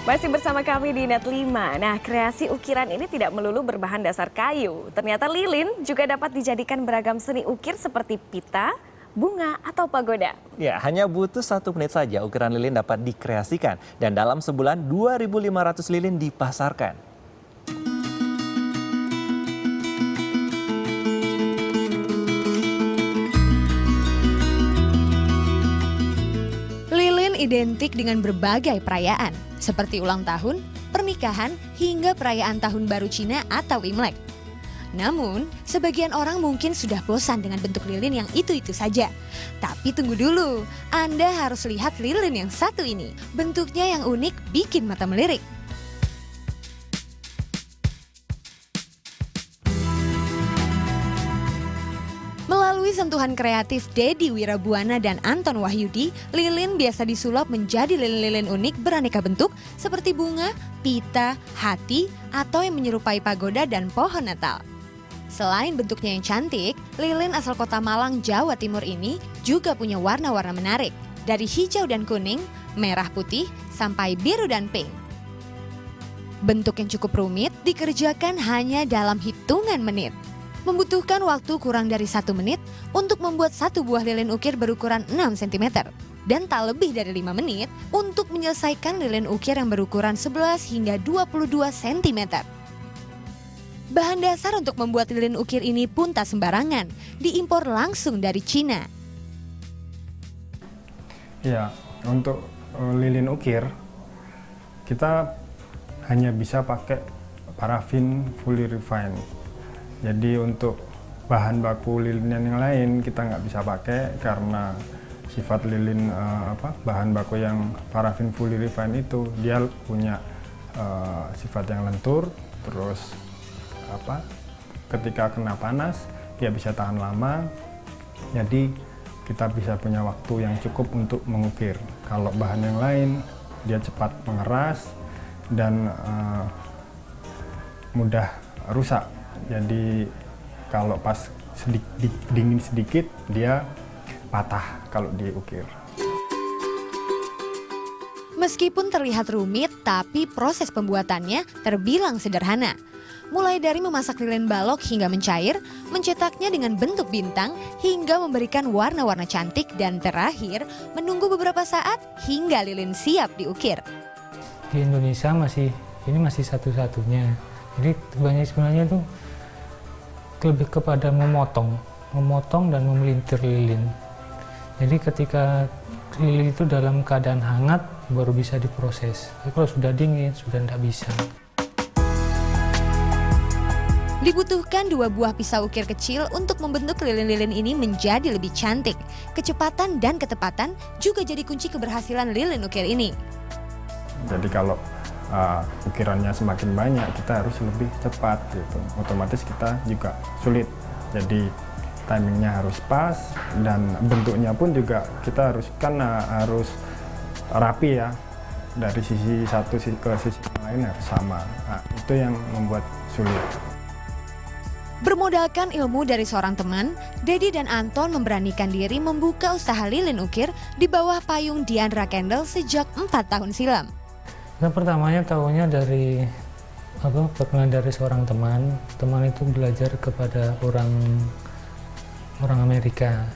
Masih bersama kami di Net 5. Nah, kreasi ukiran ini tidak melulu berbahan dasar kayu. Ternyata lilin juga dapat dijadikan beragam seni ukir seperti pita, bunga, atau pagoda. Ya, hanya butuh 1 menit saja ukiran lilin dapat dikreasikan. Dan dalam sebulan 2.500 lilin dipasarkan. Lilin identik dengan berbagai perayaan, seperti ulang tahun, pernikahan, hingga perayaan Tahun Baru Cina atau Imlek. Namun, sebagian orang mungkin sudah bosan dengan bentuk lilin yang itu-itu saja. Tapi tunggu dulu, Anda harus lihat lilin yang satu ini. Bentuknya yang unik bikin mata melirik. Melalui sentuhan kreatif Dedi Wirabuana dan Anton Wahyudi, lilin biasa disulap menjadi lilin-lilin unik beraneka bentuk seperti bunga, pita, hati, atau yang menyerupai pagoda dan pohon Natal. Selain bentuknya yang cantik, lilin asal kota Malang, Jawa Timur ini juga punya warna-warna menarik. Dari hijau dan kuning, merah putih, sampai biru dan pink. Bentuk yang cukup rumit dikerjakan hanya dalam hitungan menit. Membutuhkan waktu kurang dari 1 menit untuk membuat satu buah lilin ukir berukuran 6 cm. Dan tak lebih dari 5 menit untuk menyelesaikan lilin ukir yang berukuran 11 hingga 22 cm. Bahan dasar untuk membuat lilin ukir ini pun tak sembarangan, diimpor langsung dari Cina. Ya, untuk lilin ukir, kita hanya bisa pakai parafin fully refined. Jadi untuk bahan baku lilin yang lain kita nggak bisa pakai karena sifat lilin bahan baku yang parafin fully refined itu dia punya sifat yang lentur, terus ketika kena panas dia bisa tahan lama. Jadi kita bisa punya waktu yang cukup untuk mengukir. Kalau bahan yang lain dia cepat mengeras dan mudah rusak. Jadi kalau pas dingin sedikit dia patah kalau diukir. Meskipun terlihat rumit, tapi proses pembuatannya terbilang sederhana. Mulai dari memasak lilin balok hingga mencair, mencetaknya dengan bentuk bintang, hingga memberikan warna-warna cantik, dan terakhir menunggu beberapa saat hingga lilin siap diukir. Di Indonesia ini masih satu-satunya. Jadi banyak sebenarnya itu lebih kepada memotong dan memelintir lilin. Jadi ketika lilin itu dalam keadaan hangat baru bisa diproses. Jadi kalau sudah dingin sudah tidak bisa. Dibutuhkan 2 buah pisau ukir kecil untuk membentuk lilin-lilin ini menjadi lebih cantik. Kecepatan dan ketepatan juga jadi kunci keberhasilan lilin ukir ini. Jadi kalau ukirannya semakin banyak kita harus lebih cepat gitu. Otomatis kita juga sulit. Jadi timingnya harus pas dan bentuknya pun juga kita harus rapi ya. Dari sisi satu ke sisi lain harus sama. Nah, itu yang membuat sulit. Bermodalkan ilmu dari seorang teman, Dedi dan Anton memberanikan diri membuka usaha lilin ukir di bawah payung Diandra Candle sejak 4 tahun silam. Yang pertamanya tahunya dari perkenalan dari seorang teman. Teman itu belajar kepada orang Amerika.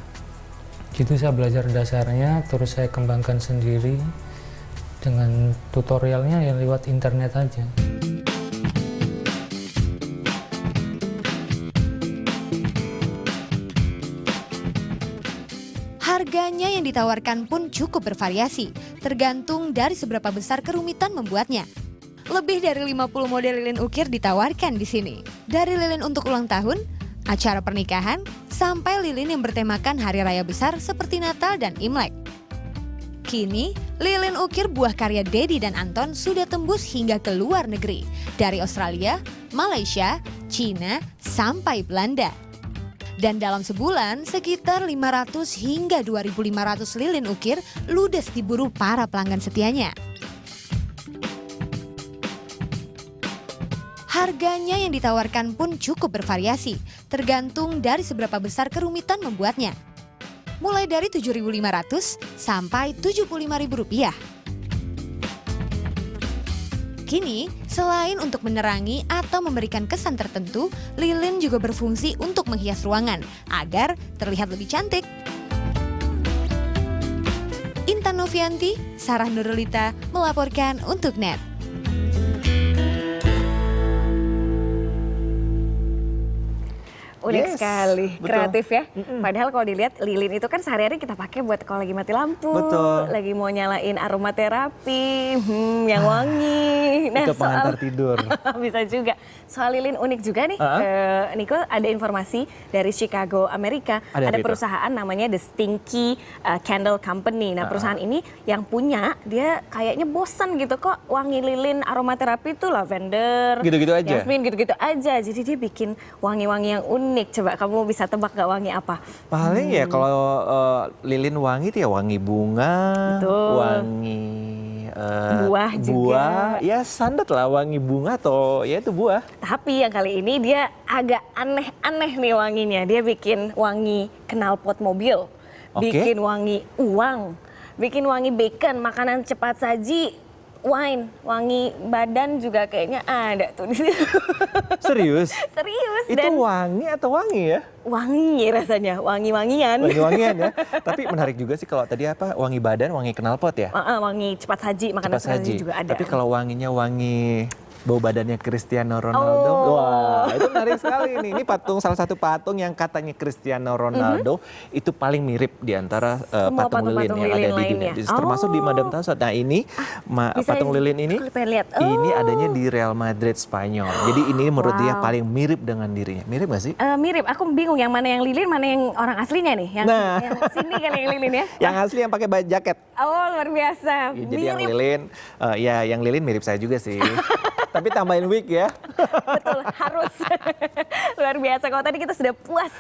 Gitu saya belajar dasarnya, terus saya kembangkan sendiri dengan tutorialnya yang lewat internet aja. Harganya yang ditawarkan pun cukup bervariasi, tergantung dari seberapa besar kerumitan membuatnya. Lebih dari 50 model lilin ukir ditawarkan di sini. Dari lilin untuk ulang tahun, acara pernikahan, sampai lilin yang bertemakan hari raya besar seperti Natal dan Imlek. Kini, lilin ukir buah karya Dedi dan Anton sudah tembus hingga ke luar negeri. Dari Australia, Malaysia, Cina, sampai Belanda. Dan dalam sebulan, sekitar 500 hingga 2.500 lilin ukir ludes diburu para pelanggan setianya. Harganya yang ditawarkan pun cukup bervariasi, tergantung dari seberapa besar kerumitan membuatnya. Mulai dari Rp7.500 sampai Rp75.000. Kini, selain untuk menerangi atau memberikan kesan tertentu, lilin juga berfungsi untuk menghias ruangan agar terlihat lebih cantik. Intan Novianti, Sarah Nurulita melaporkan untuk NET. Unik Yes, sekali, betul. kreatif ya. Padahal kalau dilihat lilin itu kan sehari-hari kita pakai buat kalau lagi mati lampu, Betul. lagi mau nyalain aromaterapi, yang wangi. Itu pengantar tidur. Bisa juga. Soal lilin unik juga nih, Niko, ada informasi dari Chicago, Amerika. Ada apa itu? Perusahaan namanya The Stinky Candle Company. Nah, perusahaan ini yang punya, dia kayaknya bosan gitu kok wangi lilin aromaterapi itu lavender, Gitu-gitu aja? jasmine, gitu-gitu aja. Jadi dia bikin wangi-wangi yang unik. Coba kamu bisa tebak gak wangi apa? Paling ya kalau lilin wangi itu ya wangi bunga, Betul. wangi Buah juga. buah, ya standar lah wangi bunga atau ya itu buah. Tapi yang kali ini dia agak aneh-aneh nih wanginya. Dia bikin wangi knalpot mobil, Oke. bikin wangi uang, bikin wangi bacon, makanan cepat saji, wine, wangi badan juga kayaknya ada tuh di situ. Serius? Serius Itu dan wangi atau wangi ya? wangi rasanya, wangi-wangian. Wangi-wangian ya. Tapi menarik juga sih kalau tadi apa wangi badan, wangi knalpot ya. Wangi cepat saji, makanan Cepat cepat saji saji. juga ada. Tapi kalau wanginya wangi bau badannya Cristiano Ronaldo, Oh. wah itu menarik sekali nih. Ini patung, salah satu patung yang katanya Cristiano Ronaldo itu paling mirip di antara Semua patung lilin patung-patung yang ada lilin di dunia. lainnya. Termasuk di Oh. Madame Tussauds. Nah ini Bisa- patung lilin ini, aku pengen lihat. ini Oh. adanya di Real Madrid Spanyol. Jadi ini menurut dia Wow. paling mirip dengan dirinya. Mirip gak sih? Mirip, aku bingung yang mana yang lilin, mana yang orang aslinya nih. Yang, Nah. yang sini kan yang lilin ya. Yang asli yang pakai jaket. Oh, luar biasa. Ya, jadi yang Mirip. lilin, ya yang lilin mirip saya juga sih. Tapi tambahin wig ya. Betul, harus. Luar biasa. Kalau tadi kita sudah puas